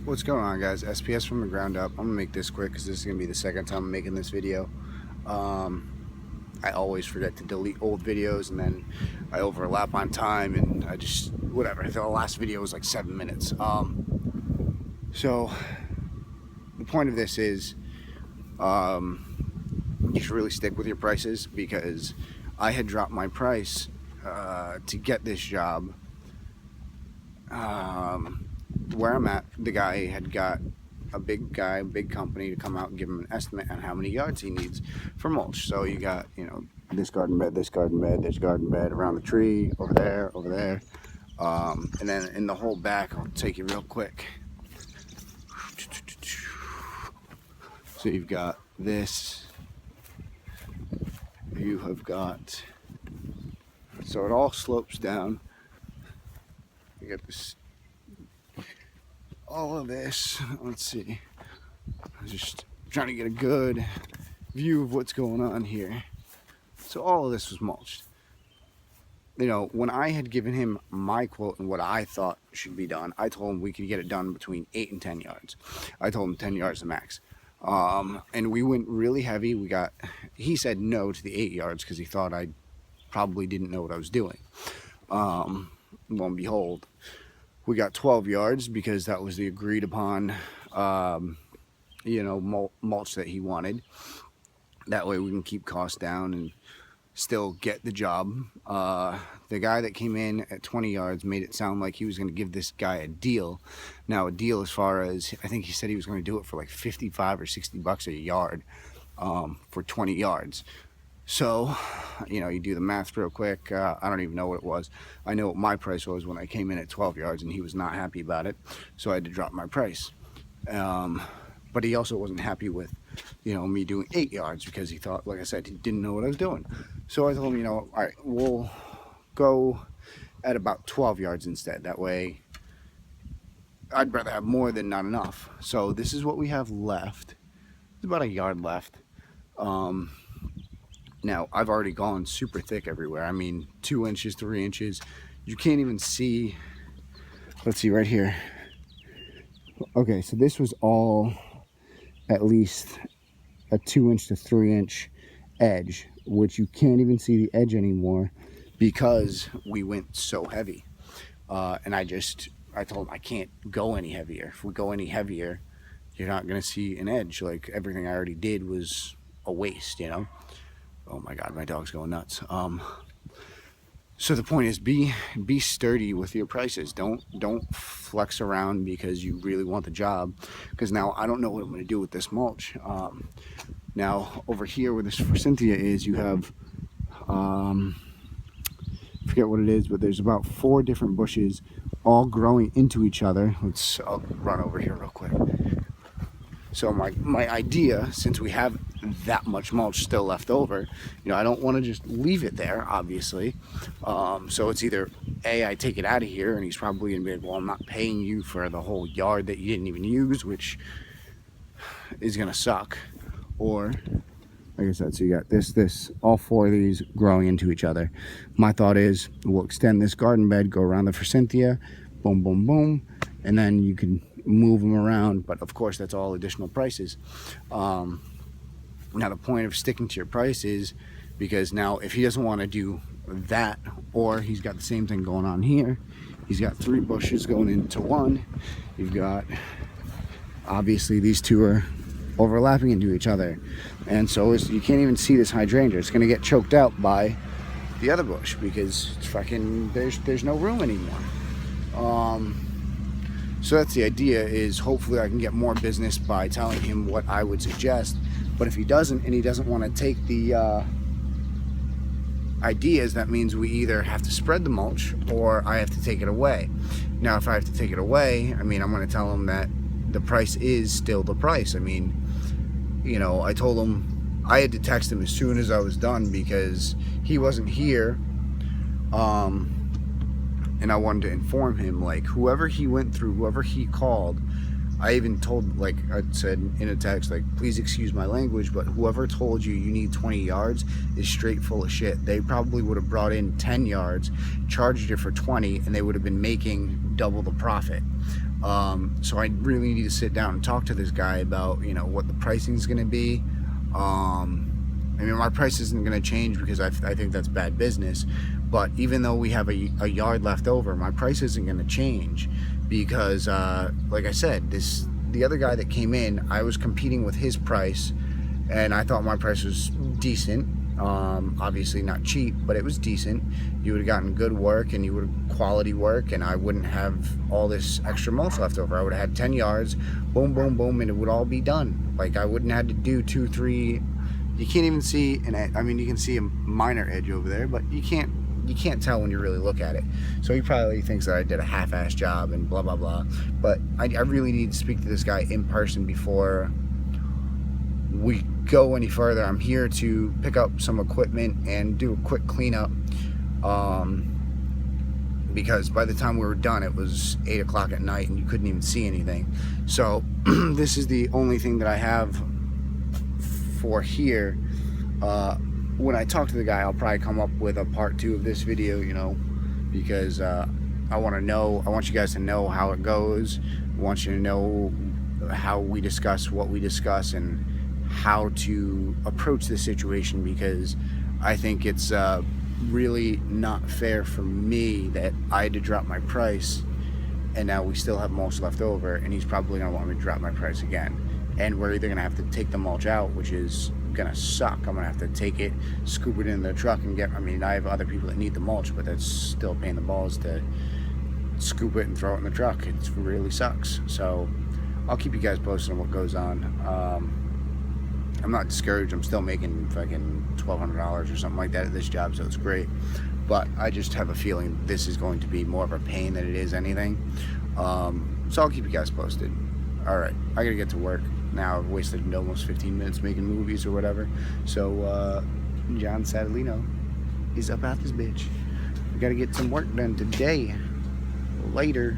What's going on, guys? SPS from the ground up. I'm gonna make this quick because this is gonna be the second time I'm making this video. I always forget to delete old videos, and then I overlap on time, and I just whatever. I thought the last video was like 7 minutes. So the point of this is, you should really stick with your prices, because I had dropped my price to get this job. Where I'm at, the guy had got a big company to come out and give him an estimate on how many yards he needs for mulch. So you got, this garden bed, this garden bed, this garden bed around the tree, over there, and then in the whole back, I'll take you real quick. So you've got this, you have got, so it all slopes down. You got this, all of this. Let's see, I'm just trying to get a good view of what's going on here. So all of this was mulched. When I had given him my quote and what I thought should be done, I told him we could get it done between 8 and 10 yards. I told him 10 yards the max. And we went really heavy. He said no to the 8 yards because he thought I probably didn't know what I was doing. Lo and behold, we got 12 yards because that was the agreed upon, mulch that he wanted. That way we can keep costs down and still get the job. The guy that came in at 20 yards made it sound like he was going to give this guy a deal. Now, a deal as far as, I think he said he was going to do it for like 55 or 60 bucks a yard for 20 yards. So, you do the math real quick. I don't even know what it was. I know what my price was when I came in at 12 yards, and he was not happy about it. So I had to drop my price. But he also wasn't happy with, me doing 8 yards, because he thought, like I said, he didn't know what I was doing. So I told him, all right, we'll go at about 12 yards instead. That way, I'd rather have more than not enough. So this is what we have left. There's about a yard left. Now, I've already gone super thick everywhere. I mean, 2 inches, 3 inches. You can't even see. Let's see right here. Okay, so this was all at least a 2 inch to 3 inch edge, which you can't even see the edge anymore because we went so heavy. And I told him I can't go any heavier. If we go any heavier, you're not going to see an edge. Like, everything I already did was a waste, Oh my God, my dog's going nuts. So the point is, be sturdy with your prices. Don't flex around because you really want the job. Because now I don't know what I'm going to do with this mulch. Now over here where this Forsythia is, you have forget what it is, but there's about 4 different bushes all growing into each other. I'll run over here real quick. So my idea, since we have that much mulch still left over, I don't want to just leave it there, obviously. So it's either A, I take it out of here, and he's probably going to be like, well, I'm not paying you for the whole yard that you didn't even use, which is going to suck. Or, like I said, so you got this, all 4 of these growing into each other. My thought is, we'll extend this garden bed, go around the Forsythia, boom, boom, boom, and then you can move them around. But of course, that's all additional prices. Now the point of sticking to your price is because now if he doesn't want to do that, or he's got the same thing going on here, he's got 3 bushes going into one. You've got, obviously these 2 are overlapping into each other, and so you can't even see this hydrangea. It's going to get choked out by the other bush because it's fucking, there's no room anymore. So that's the idea, is hopefully I can get more business by telling him what I would suggest. But if he doesn't, and he doesn't want to take the ideas, that means we either have to spread the mulch or I have to take it away. Now, if I have to take it away, I'm going to tell him that the price is still the price. I told him I had to text him as soon as I was done because he wasn't here. And I wanted to inform him, like, whoever he went through, whoever he called, I even told, like I said in a text, like, please excuse my language, but whoever told you need 20 yards is straight full of shit. They probably would have brought in 10 yards, charged you for 20, and they would have been making double the profit. So I really need to sit down and talk to this guy about, you know, what the pricing is going to be. I mean, my price isn't going to change because I think that's bad business. But even though we have a yard left over, my price isn't going to change because, like I said, the other guy that came in, I was competing with his price, and I thought my price was decent. Obviously not cheap, but it was decent. You would have gotten good work, and you would have quality work, and I wouldn't have all this extra mulch left over. I would have had 10 yards, boom, boom, boom, and it would all be done. Like, I wouldn't have had to do 2, 3. You can't even see an edge. I mean, you can see a minor edge over there, but you can't tell when you really look at it. So he probably thinks that I did a half-ass job and blah blah blah. But I really need to speak to this guy in person before we go any further. I'm here to pick up some equipment and do a quick cleanup, because by the time we were done, it was 8 o'clock at night and you couldn't even see anything. So this is the only thing that I have for here. When I talk to the guy, I'll probably come up with a part 2 of this video, you know, because I want you guys to know how it goes. I want you to know how we discuss what we discuss and how to approach the situation, because I think it's really not fair for me that I had to drop my price and now we still have mulch left over, and he's probably going to want me to drop my price again. And we're either going to have to take the mulch out, which is going to suck. I'm going to have to take it, scoop it in the truck and I mean, I have other people that need the mulch, but that's still a pain in the balls to scoop it and throw it in the truck. It really sucks. So I'll keep you guys posted on what goes on. I'm not discouraged. I'm still making fucking $1,200 or something like that at this job, so it's great. But I just have a feeling this is going to be more of a pain than it is anything. So I'll keep you guys posted. Alright, I gotta get to work. Now I've wasted almost 15 minutes making movies or whatever. So John Sadalino is up out this bitch. We gotta get some work done today. Later.